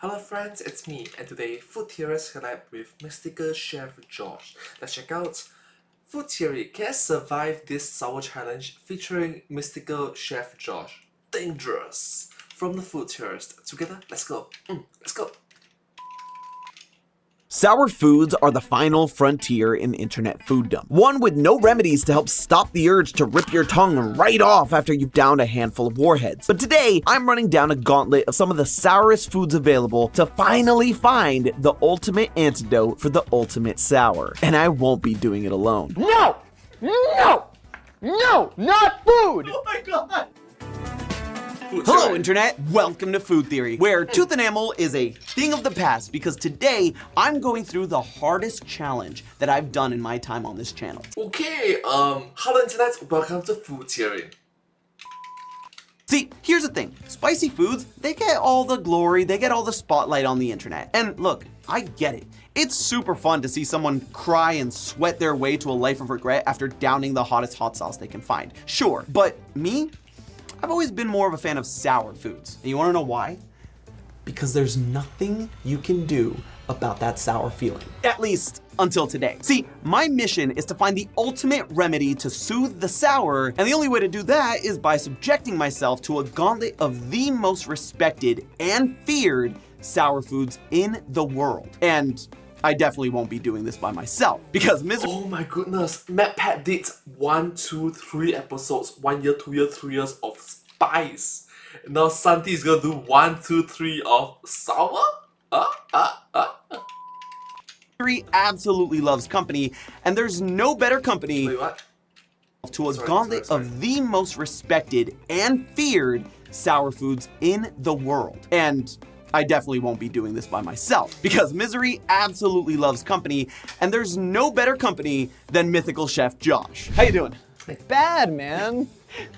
Hello friends, it's me, and today Food Theorist collab with Mystical Chef Josh. Let's check out Food Theory. Can I survive this sour challenge featuring Mystical Chef Josh? Dangerous! From the Food Theorist. Together, let's go. Let's go. Sour foods are the final frontier in internet fooddom. One with no remedies to help stop the urge to rip your tongue right off after you've downed a handful of warheads. But today, I'm running down a gauntlet of some of the sourest foods available to finally find the ultimate antidote for the ultimate sour. And I won't be doing it alone. No! No! No! Not food! Oh my god! Hello Internet, welcome to Food Theory, where tooth enamel is a thing of the past because today I'm going through the hardest challenge that I've done in my time on this channel. Okay, hello Internet, welcome to Food Theory. See, here's the thing, spicy foods, they get all the glory, they get all the spotlight on the internet. And look, I get it. It's super fun to see someone cry and sweat their way to a life of regret after downing the hottest hot sauce they can find. Sure, but me? I've always been more of a fan of sour foods. And you wanna know why? Because there's nothing you can do about that sour feeling. At least until today. See, my mission is to find the ultimate remedy to soothe the sour, and the only way to do that is by subjecting myself to a gauntlet of the most respected and feared sour foods in the world. And I definitely won't be doing this by myself, because Oh my goodness, MatPat did 1, 2, 3 episodes, 1 year, 2 years, 3 years of spice. Now Santi is gonna do 1, 2, 3 of sour? Misery absolutely loves company, and there's no better company Wait, what? to a gauntlet of the most respected and feared sour foods in the world. And I definitely won't be doing this by myself, because misery absolutely loves company, and there's no better company than Mythical Chef Josh. How you doing? Bad, man.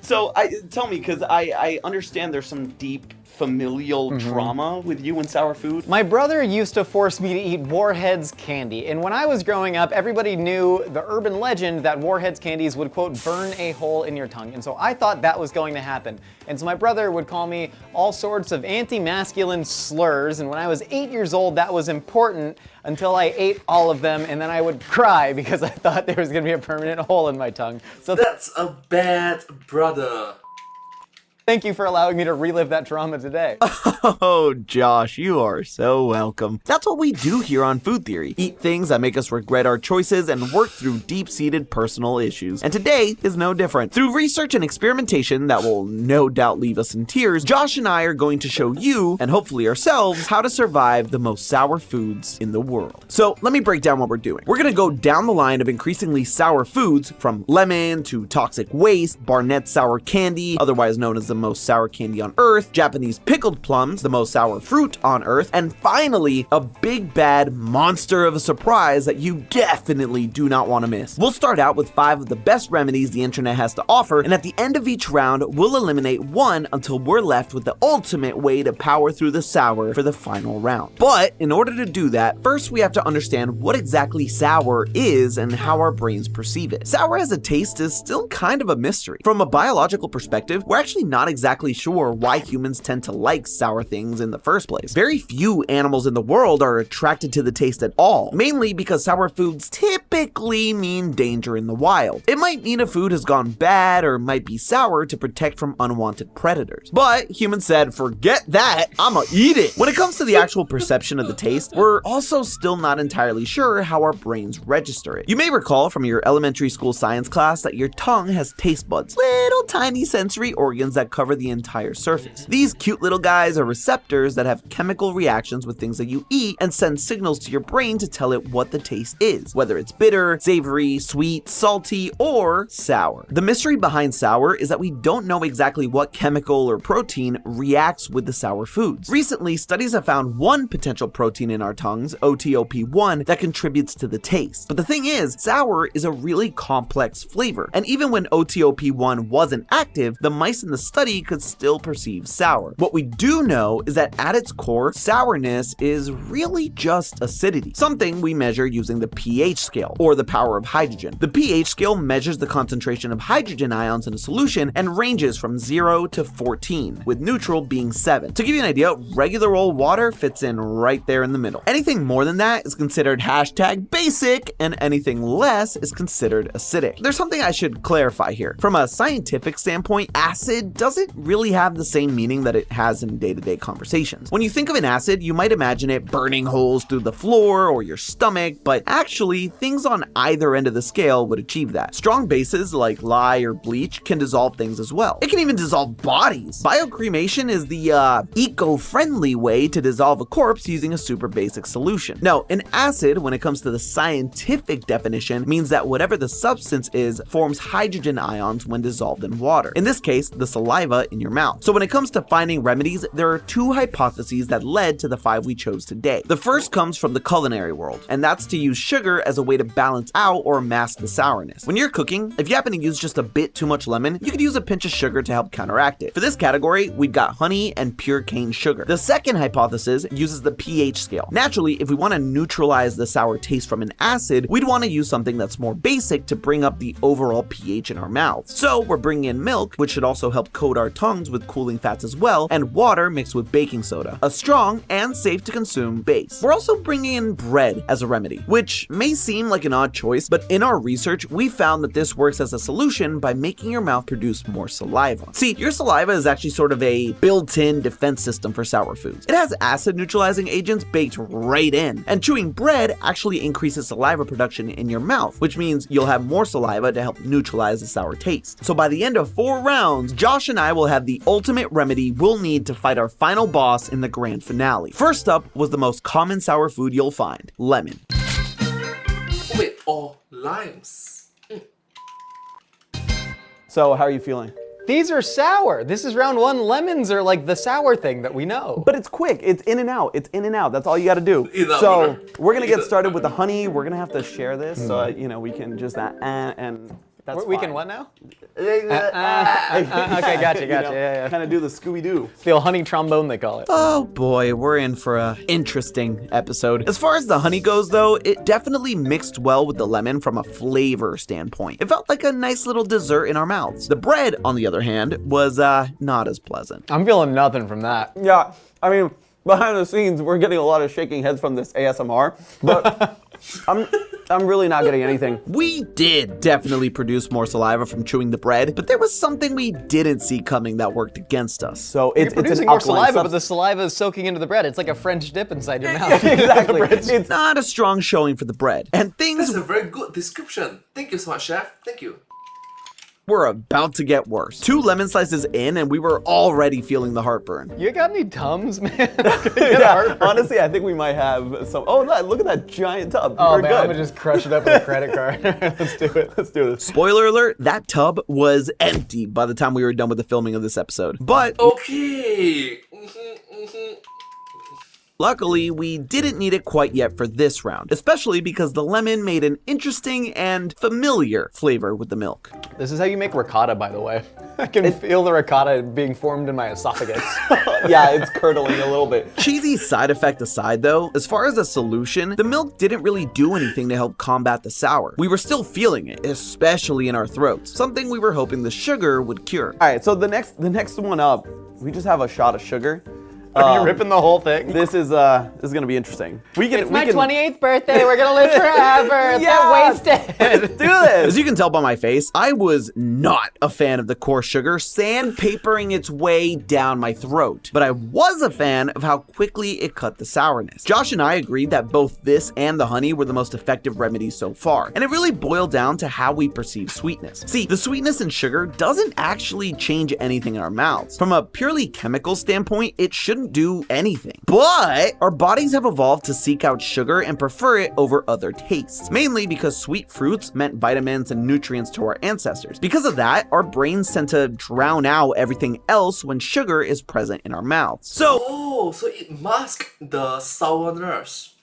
So, tell me, because I understand there's some deep familial trauma with you and sour food. My brother used to force me to eat Warheads candy, and when I was growing up, everybody knew the urban legend that Warheads candies would, quote, burn a hole in your tongue, and so I thought that was going to happen. And so my brother would call me all sorts of anti-masculine slurs, and when I was 8 years old, that was important until I ate all of them, and then I would cry because I thought there was gonna be a permanent hole in my tongue. So That's a bad brother. thank you for allowing me to relive that trauma today. Oh, Josh, you are so welcome. That's what we do here on Food Theory. Eat things that make us regret our choices and work through deep-seated personal issues. And today is no different. Through research and experimentation that will no doubt leave us in tears, Josh and I are going to show you, and hopefully ourselves, how to survive the most sour foods in the world. So let me break down what we're doing. We're gonna go down the line of increasingly sour foods, from lemon to toxic waste, Barnett sour candy, otherwise known as the most sour candy on earth, Japanese pickled plums, the most sour fruit on earth, and finally, a big bad monster of a surprise that you definitely do not want to miss. We'll start out with 5 of the best remedies the internet has to offer, and at the end of each round, we'll eliminate one until we're left with the ultimate way to power through the sour for the final round. But in order to do that, first we have to understand what exactly sour is and how our brains perceive it. Sour as a taste is still kind of a mystery. From a biological perspective, we're actually not exactly sure why humans tend to like sour things in the first place. Very few animals in the world are attracted to the taste at all, mainly because sour foods typically mean danger in the wild. It might mean a food has gone bad or might be sour to protect from unwanted predators. But humans said, forget that, I'ma eat it. When it comes to the actual perception of the taste, we're also still not entirely sure how our brains register it. You may recall from your elementary school science class that your tongue has taste buds, little tiny sensory organs that cover the entire surface. These cute little guys are receptors that have chemical reactions with things that you eat and send signals to your brain to tell it what the taste is, whether it's bitter, savory, sweet, salty, or sour. The mystery behind sour is that we don't know exactly what chemical or protein reacts with the sour foods. Recently, studies have found one potential protein in our tongues, OTOP1, that contributes to the taste. But the thing is, sour is a really complex flavor, and even when OTOP1 wasn't active, the mice in the study could still perceive sour. What we do know is that at its core, sourness is really just acidity, something we measure using the pH scale. or the power of hydrogen. The pH scale measures the concentration of hydrogen ions in a solution and ranges from 0 to 14, with neutral being 7. To give you an idea, regular old water fits in right there in the middle. Anything more than that is considered hashtag basic, and anything less is considered acidic. There's something I should clarify here. From a scientific standpoint, acid doesn't really have the same meaning that it has in day-to-day conversations. When you think of an acid, you might imagine it burning holes through the floor or your stomach, but actually, things on either end of the scale would achieve that. Strong bases like lye or bleach can dissolve things as well. It can even dissolve bodies. Biocremation is the eco-friendly way to dissolve a corpse using a super basic solution. Now, an acid, when it comes to the scientific definition, means that whatever the substance is forms hydrogen ions when dissolved in water. In this case, the saliva in your mouth. So when it comes to finding remedies, there are two hypotheses that led to the 5 we chose today. The first comes from the culinary world, and that's to use sugar as a way to balance out or mask the sourness. When you're cooking, if you happen to use just a bit too much lemon, you could use a pinch of sugar to help counteract it. For this category, we've got honey and pure cane sugar. The second hypothesis uses the pH scale. Naturally, if we want to neutralize the sour taste from an acid, we'd want to use something that's more basic to bring up the overall pH in our mouths. So we're bringing in milk, which should also help coat our tongues with cooling fats as well, and water mixed with baking soda, a strong and safe to consume base. We're also bringing in bread as a remedy, which may seem like an odd choice, but in our research, we found that this works as a solution by making your mouth produce more saliva. See, your saliva is actually sort of a built-in defense system for sour foods. It has acid neutralizing agents baked right in, and chewing bread actually increases saliva production in your mouth, which means you'll have more saliva to help neutralize the sour taste. So by the end of 4 rounds, Josh and I will have the ultimate remedy we'll need to fight our final boss in the grand finale. First up was the most common sour food you'll find, lemon. Wait, or limes. So how are you feeling? These are sour. This is round 1. Lemons are like the sour thing that we know. But it's quick, it's in and out, That's all you gotta do. So we're gonna get started with the honey. We're gonna have to share this, so we can just and that's we fine. can what now? Okay, gotcha. Yeah. Kind of do the Scooby-Doo. The old honey trombone, they call it. Oh boy, we're in for a interesting episode. As far as the honey goes though, it definitely mixed well with the lemon from a flavor standpoint. It felt like a nice little dessert in our mouths. The bread, on the other hand, was not as pleasant. I'm feeling nothing from that. Yeah, I mean, behind the scenes, we're getting a lot of shaking heads from this ASMR, but I'm really not getting anything. We did definitely produce more saliva from chewing the bread, but there was something we didn't see coming that worked against us. So You're producing more saliva, but the saliva is soaking into the bread. It's like a French dip inside your mouth. Exactly. It's not a strong showing for the bread. And things That's a very good description. Thank you so much, Chef. Thank you. were about to get worse. 2 lemon slices in, and we were already feeling the heartburn. You got any Tums, man? Yeah, honestly, I think we might have some. Oh, look at that giant tub. Oh, man, I'm gonna just crush it up with a credit card. Let's do it. Let's do this. Spoiler alert, that tub was empty by the time we were done with the filming of this episode. But Okay. luckily, we didn't need it quite yet for this round, especially because the lemon made an interesting and familiar flavor with the milk. This is how you make ricotta, by the way. I can feel the ricotta being formed in my esophagus. Yeah, it's curdling a little bit. Cheesy side effect aside though, as far as the solution, the milk didn't really do anything to help combat the sour. We were still feeling it, especially in our throats, something we were hoping the sugar would cure. All right, so the next one up, we just have a shot of sugar. Are you ripping the whole thing? This is gonna be interesting. It's my 28th birthday. We're gonna live forever. Yeah. Wasted. Let's do this. As you can tell by my face, I was not a fan of the coarse sugar sandpapering its way down my throat, but I was a fan of how quickly it cut the sourness. Josh and I agreed that both this and the honey were the most effective remedies so far, and it really boiled down to how we perceive sweetness. See, the sweetness in sugar doesn't actually change anything in our mouths. From a purely chemical standpoint, it shouldn't do anything. But our bodies have evolved to seek out sugar and prefer it over other tastes, mainly because sweet fruits meant vitamins and nutrients to our ancestors. Because of that, our brains tend to drown out everything else when sugar is present in our mouths. So Oh, so it masks the sourness.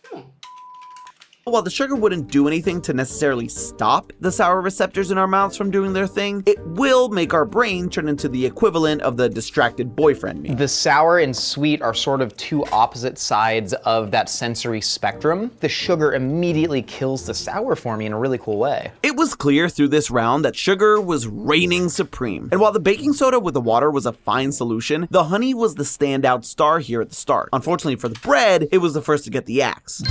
While the sugar wouldn't do anything to necessarily stop the sour receptors in our mouths from doing their thing, it will make our brain turn into the equivalent of the distracted boyfriend meme. The sour and sweet are sort of two opposite sides of that sensory spectrum. The sugar immediately kills the sour for me in a really cool way. It was clear through this round that sugar was reigning supreme. And while the baking soda with the water was a fine solution, the honey was the standout star here at the start. Unfortunately for the bread, it was the first to get the axe.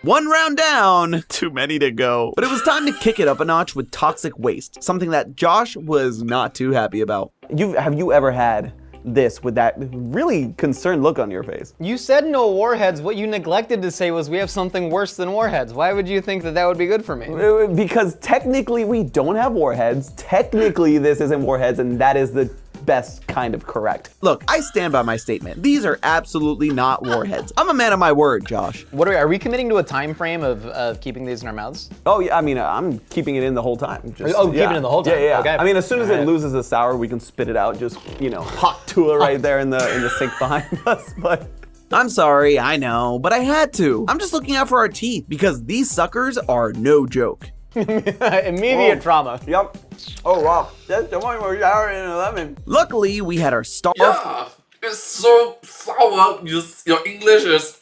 One round down, too many to go. But it was time to kick it up a notch with toxic waste, something that Josh was not too happy about. Have you ever had this with that really concerned look on your face? You said no warheads. What you neglected to say was we have something worse than warheads. Why would you think that that would be good for me? Because technically we don't have warheads. Technically this isn't warheads, and that is the best kind of correct. Look, I stand by my statement. These are absolutely not warheads. I'm a man of my word, Josh. What are we committing to a time frame of keeping these in our mouths? Oh yeah, I mean, I'm keeping it in the whole time. Just, keeping it in the whole time. Yeah. Okay. I mean, as soon as it Alright. loses the sour, we can spit it out. Just, hot Tua right there in the sink behind us. But I'm sorry, I know, but I had to. I'm just looking out for our teeth because these suckers are no joke. Immediate trauma. yep. Oh wow, that's the one where sour and lemon. Luckily, we had our star. Yeah, it's so sour. Your English is.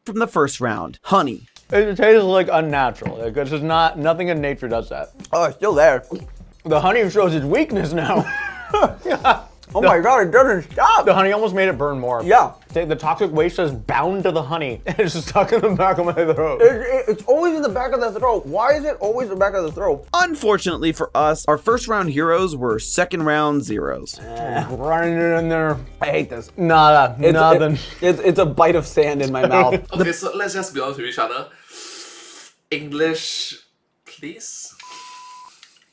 From the first round, honey. It tastes like unnatural. Like, it's just nothing in nature does that. Oh, it's still there. The honey shows its weakness now. Oh my god, it doesn't stop. The honey almost made it burn more. Yeah. The toxic waste is bound to the honey. It's just stuck in the back of my throat. It's always in the back of the throat. Why is it always the back of the throat? Unfortunately for us, our first round heroes were second round zeros. Running it in there. I hate this. Nada. Nothing. It's a bite of sand in my mouth. Okay, so let's just be honest with each other. English, please.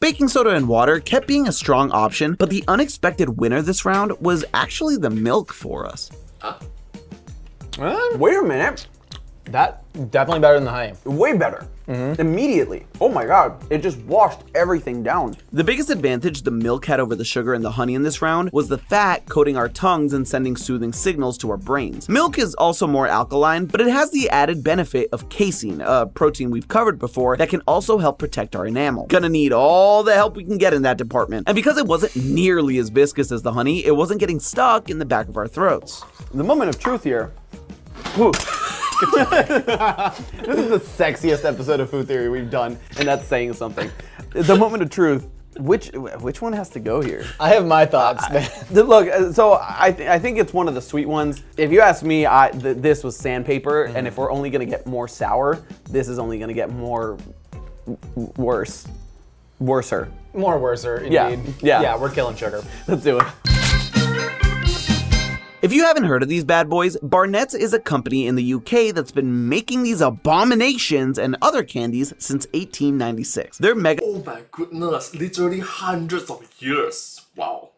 Baking soda and water kept being a strong option, but the unexpected winner this round was actually the milk for us. Huh? Wait a minute. That definitely better than the honey. Way better. Immediately. Oh my god, it just washed everything down. The biggest advantage the milk had over the sugar and the honey in this round was the fat coating our tongues and sending soothing signals to our brains. Milk is also more alkaline, but it has the added benefit of casein, a protein we've covered before that can also help protect our enamel. Gonna need all the help we can get in that department. And because it wasn't nearly as viscous as the honey, it wasn't getting stuck in the back of our throats. The moment of truth here. Whew. This is the sexiest episode of Food Theory we've done, and that's saying something. The moment of truth. Which one has to go here? I have my thoughts. Look, so I think it's one of the sweet ones. If you ask me, this was sandpaper, and if we're only gonna get more sour, this is only gonna get more worser. More worser, indeed. Yeah. Yeah, we're killing sugar. Let's do it. If you haven't heard of these bad boys, Barnett's is a company in the UK that's been making these abominations and other candies since 1896. They're mega Oh my goodness, literally hundreds of years. Wow.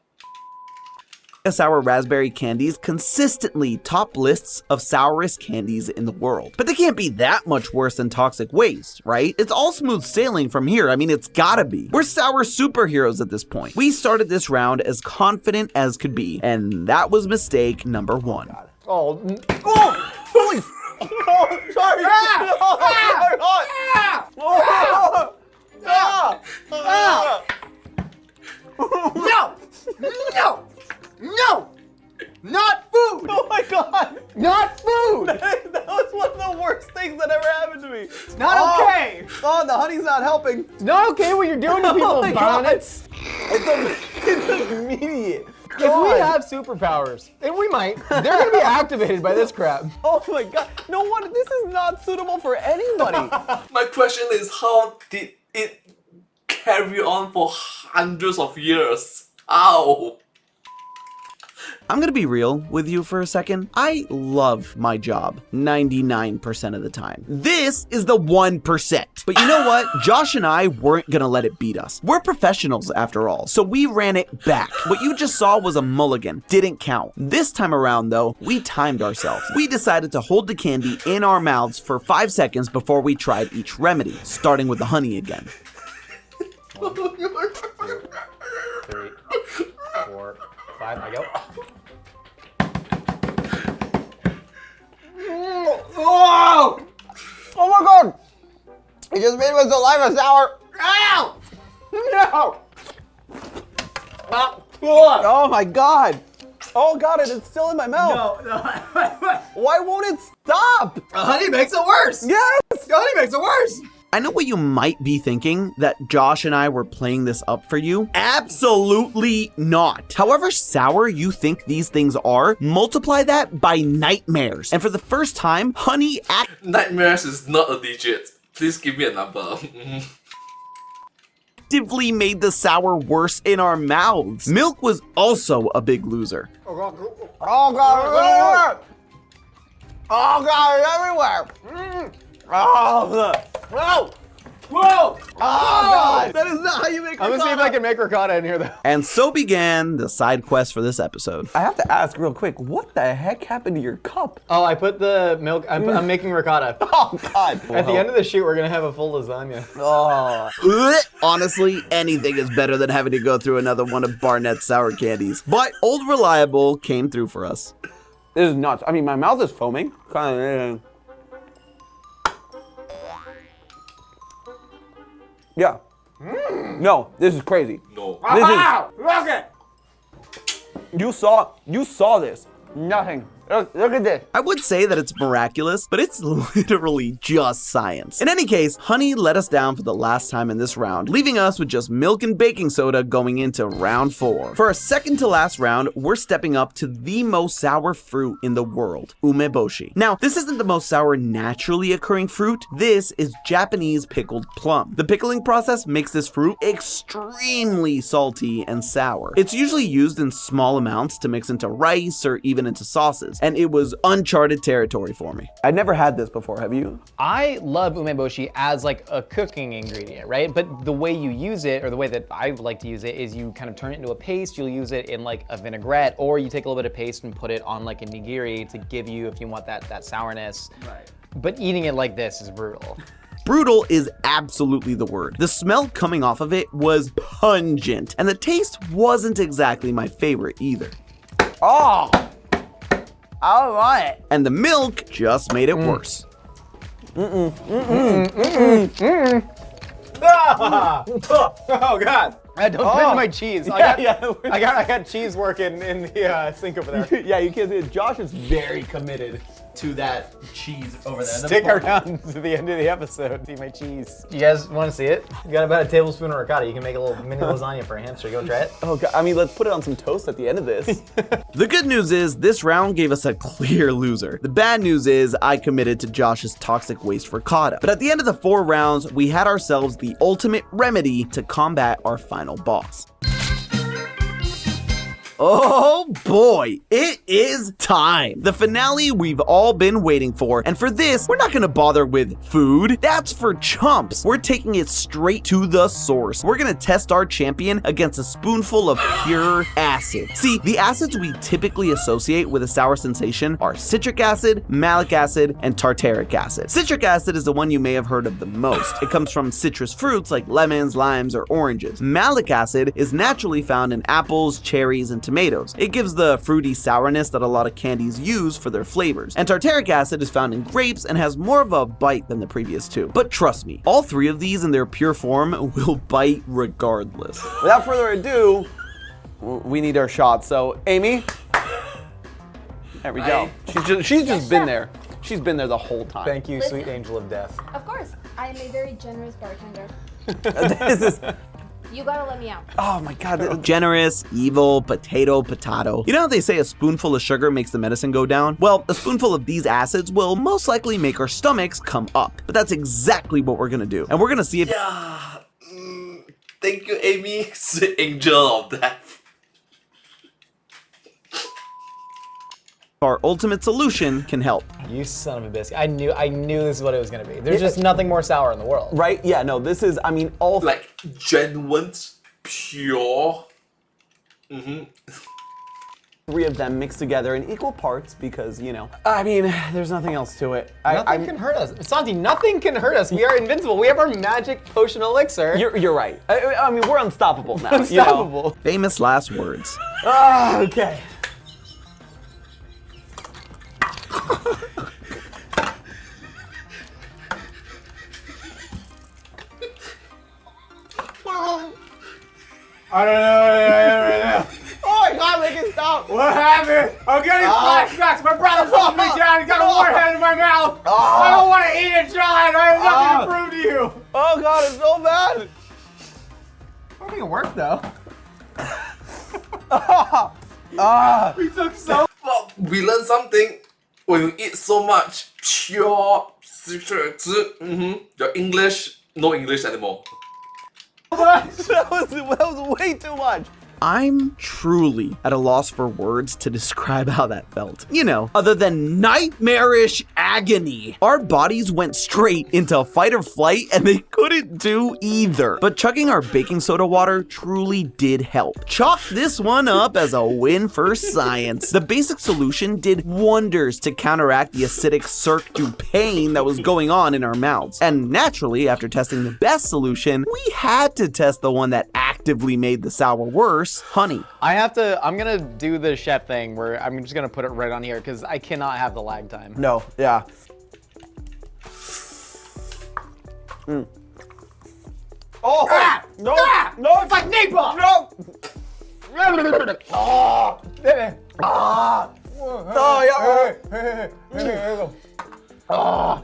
sour raspberry candies consistently top lists of sourest candies in the world. But they can't be that much worse than toxic waste, right? It's all smooth sailing from here. I mean, it's gotta be. We're sour superheroes at this point. We started this round as confident as could be, and that was mistake number one. Oh, Holy! Oh, sorry! No! No! No! Not food! Oh my god! Not food! That was one of the worst things that ever happened to me. It's not okay. Oh, the honey's not helping. It's not okay what you're doing to Oh people, my God. Bonnets. It's immediate. If we have superpowers, and we might, they're gonna be activated by this crap. Oh my god. No wonder this is not suitable for anybody. My question is, how did it carry on for hundreds of years? How? I'm gonna be real with you for a second. I love my job 99% of the time. This is the 1%. But you know what? Josh and I weren't gonna let it beat us. We're professionals after all, so we ran it back. What you just saw was a mulligan, didn't count. This time around though, we timed ourselves. We decided to hold the candy in our mouths for 5 seconds before we tried each remedy, starting with the honey again. 3, 4, 5, I go. just made my saliva sour. Ow! No! Oh my god! Oh god, it is still in my mouth. No. Why won't it stop? Honey makes it worse. Yes! Honey makes it worse. I know what you might be thinking, that Josh and I were playing this up for you. Absolutely not. However sour you think these things are, multiply that by nightmares. And for the first time, Honey Nightmares is not a digit. Please give me a number. actively made the sour worse in our mouths. Milk was also a big loser. Oh god, it's everywhere! Oh god, it's everywhere! Oh, whoa! Whoa! Oh god! That is not how you make ricotta! I'm gonna see if I can make ricotta in here though. And so began the side quest for this episode. I have to ask real quick, what the heck happened to your cup? Oh, I put the milk, I'm making ricotta. Oh god! At the end of the shoot, we're gonna have a full lasagna. Oh. Honestly, anything is better than having to go through another one of Barnett's sour candies. But Old Reliable came through for us. This is nuts. I mean, my mouth is foaming. Kind of. Yeah. No, this is crazy. No. This is. Look it. You saw this. Nothing. Look at this. I would say that it's miraculous, but it's literally just science. In any case, Honey let us down for the last time in this round, leaving us with just milk and baking soda going into round 4. For our second to last round, we're stepping up to the most sour fruit in the world, umeboshi. Now, this isn't the most sour naturally occurring fruit. This is Japanese pickled plum. The pickling process makes this fruit extremely salty and sour. It's usually used in small amounts to mix into rice or even into sauces, and it was uncharted territory for me. I'd never had this before, have you? I love umeboshi as like a cooking ingredient, right? But the way you use it, or the way that I like to use it, is you kind of turn it into a paste. You'll use it in like a vinaigrette, or you take a little bit of paste and put it on like a nigiri to give you, if you want that sourness. Right. But eating it like this is brutal. Brutal is absolutely the word. The smell coming off of it was pungent, and the taste wasn't exactly my favorite either. Oh! I love it. And the milk just made it worse. Oh God! Don't spit my cheese. I got cheese working in the sink over there. Yeah, you can't see it. Josh is very committed to that cheese over there. Stick around to the end of the episode. See my cheese. You guys want to see it? You got about a tablespoon of ricotta. You can make a little mini lasagna for a hamster. You go try it. Oh god, I mean, let's put it on some toast at the end of this. The good news is this round gave us a clear loser. The bad news is I committed to Josh's toxic waste ricotta. But at the end of the 4 rounds, we had ourselves the ultimate remedy to combat our final boss. Oh boy, it is time. The finale we've all been waiting for. And for this, we're not gonna bother with food. That's for chumps. We're taking it straight to the source. We're gonna test our champion against a spoonful of pure acid. See, the acids we typically associate with a sour sensation are citric acid, malic acid, and tartaric acid. Citric acid is the one you may have heard of the most. It comes from citrus fruits like lemons, limes, or oranges. Malic acid is naturally found in apples, cherries, and tomatoes. It gives the fruity sourness that a lot of candies use for their flavors. And tartaric acid is found in grapes and has more of a bite than the previous 2. But trust me, all 3 of these in their pure form will bite regardless. Without further ado, we need our shots. So, Amy, there we go. She's just been there. She's been there the whole time. Thank you, sweet angel of death. Of course, I am a very generous bartender. This is, You gotta let me out. oh my god. Generous, evil, potato. You know how they say a spoonful of sugar makes the medicine go down? Well, a spoonful of these acids will most likely make our stomachs come up. But that's exactly what we're gonna do. And we're gonna see if Thank you, Amy, sweet angel of death. our ultimate solution can help. You son of a biscuit. I knew this is what it was gonna be. There's just nothing more sour in the world. Right? Yeah, no, this is, I mean, all Like, genuine, pure. 3 of them mixed together in equal parts because, you know, I mean, there's nothing else to it. Nothing can hurt us. Santi, nothing can hurt us. We are invincible. We have our magic potion elixir. You're right. I mean, we're unstoppable now. unstoppable. Famous last words. You know? Okay. I don't know what I am right now. Oh my god, make it stop! What happened? I'm getting flashbacks. My brother's holding me down. He's got a warhead in my mouth. I don't want to eat it, John. I have nothing to prove to you. Oh god, it's so bad! I don't think it worked though. We took so. Well, we learned something. When you eat so much, your English, no English anymore. that was way too much. I'm truly at a loss for words to describe how that felt. You know, other than nightmarish agony. Our bodies went straight into fight or flight and they couldn't do either. But chugging our baking soda water truly did help. Chalk this one up as a win for science. The basic solution did wonders to counteract the acidic cirque du pain that was going on in our mouths. And naturally, after testing the best solution, we had to test the one that actively made the sour worse, honey. I'm gonna do the chef thing where I'm just gonna put it right on here because I cannot have the lag time. No, yeah. Oh! No! No! It's like napalm! No! Oh,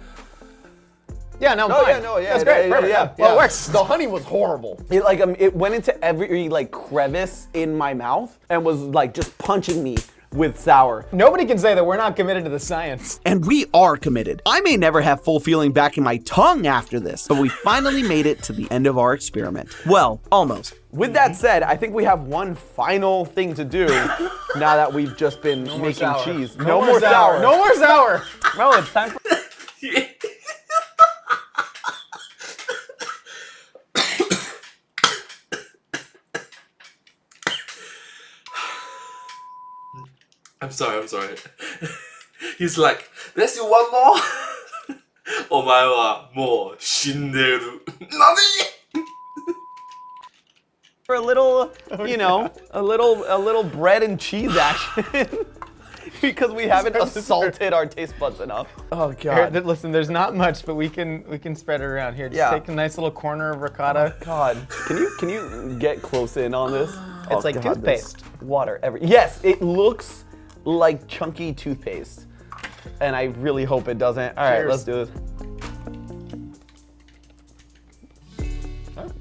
yeah, no, I'm fine. That's great. Perfect. Well, it works. The honey was horrible. It it went into every like crevice in my mouth and was like just punching me with sour. Nobody can say that we're not committed to the science. And we are committed. I may never have full feeling back in my tongue after this, but we finally made it to the end of our experiment. Well, almost. With that said, I think we have one final thing to do now that we've just been making sour. cheese. No more sour. No more sour. No, it's time for... I'm sorry. He's like, let's do one more. お前はもう死んでる。何? For a little, you know, a little bread and cheese action. Because we haven't assaulted our taste buds enough. Oh god. Here, listen, there's not much, but we can spread it around here. Just take a nice little corner of ricotta. Oh god. Can you get close in on this? It's like toothpaste. Water every. Yes, it looks like chunky toothpaste. And I really hope it doesn't. All right, Cheers. let's do this.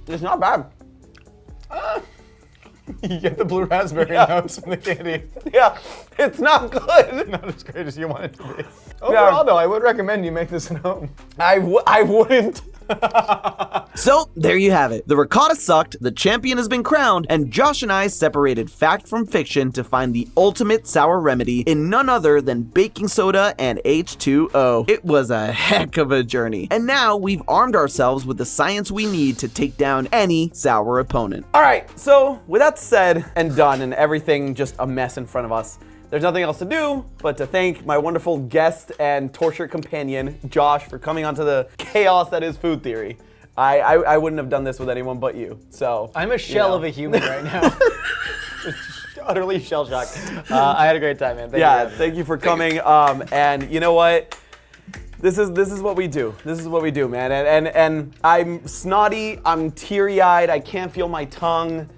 It's not bad. You get the blue raspberry notes from the candy. Yeah, it's not good. Not as great as you want it to be. Overall, though, I would recommend you make this at home. I wouldn't. So, there you have it. The ricotta sucked, the champion has been crowned, and Josh and I separated fact from fiction to find the ultimate sour remedy in none other than baking soda and H2O. It was a heck of a journey. And now we've armed ourselves with the science we need to take down any sour opponent. All right, so with that said and done and everything just a mess in front of us, there's nothing else to do but to thank my wonderful guest and torture companion, Josh, for coming onto the chaos that is food theory. I wouldn't have done this with anyone but you, so. I'm a shell of a human right now. Utterly shell-shocked. I had a great time, man. Thank you for coming. And you know what? This is what we do. This is what we do, man. And I'm snotty, I'm teary-eyed, I can't feel my tongue.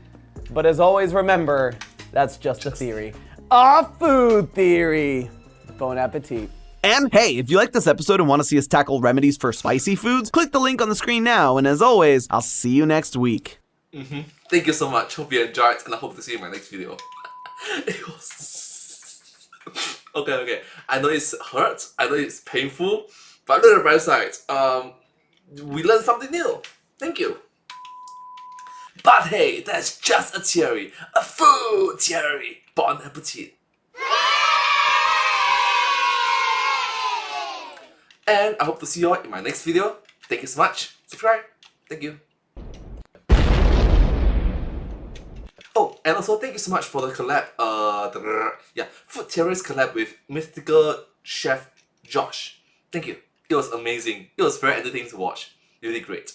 But as always, remember, that's just a theory. A food theory. Bon appetit. And hey, if you like this episode and want to see us tackle remedies for spicy foods, click the link on the screen now. And as always, I'll see you next week. Thank you so much. Hope you enjoyed, and I hope to see you in my next video. It was... Okay. I know it's hurt. I know it's painful. But look at the bright side. We learned something new. Thank you. But hey, that's just a theory. A food theory. Bon appetit. And I hope to see you all in my next video. Thank you so much. Subscribe. Thank you. Oh, and also thank you so much for the collab. Food Theorist collab with Mythical Chef Josh. Thank you. It was amazing. It was very entertaining to watch. Really great.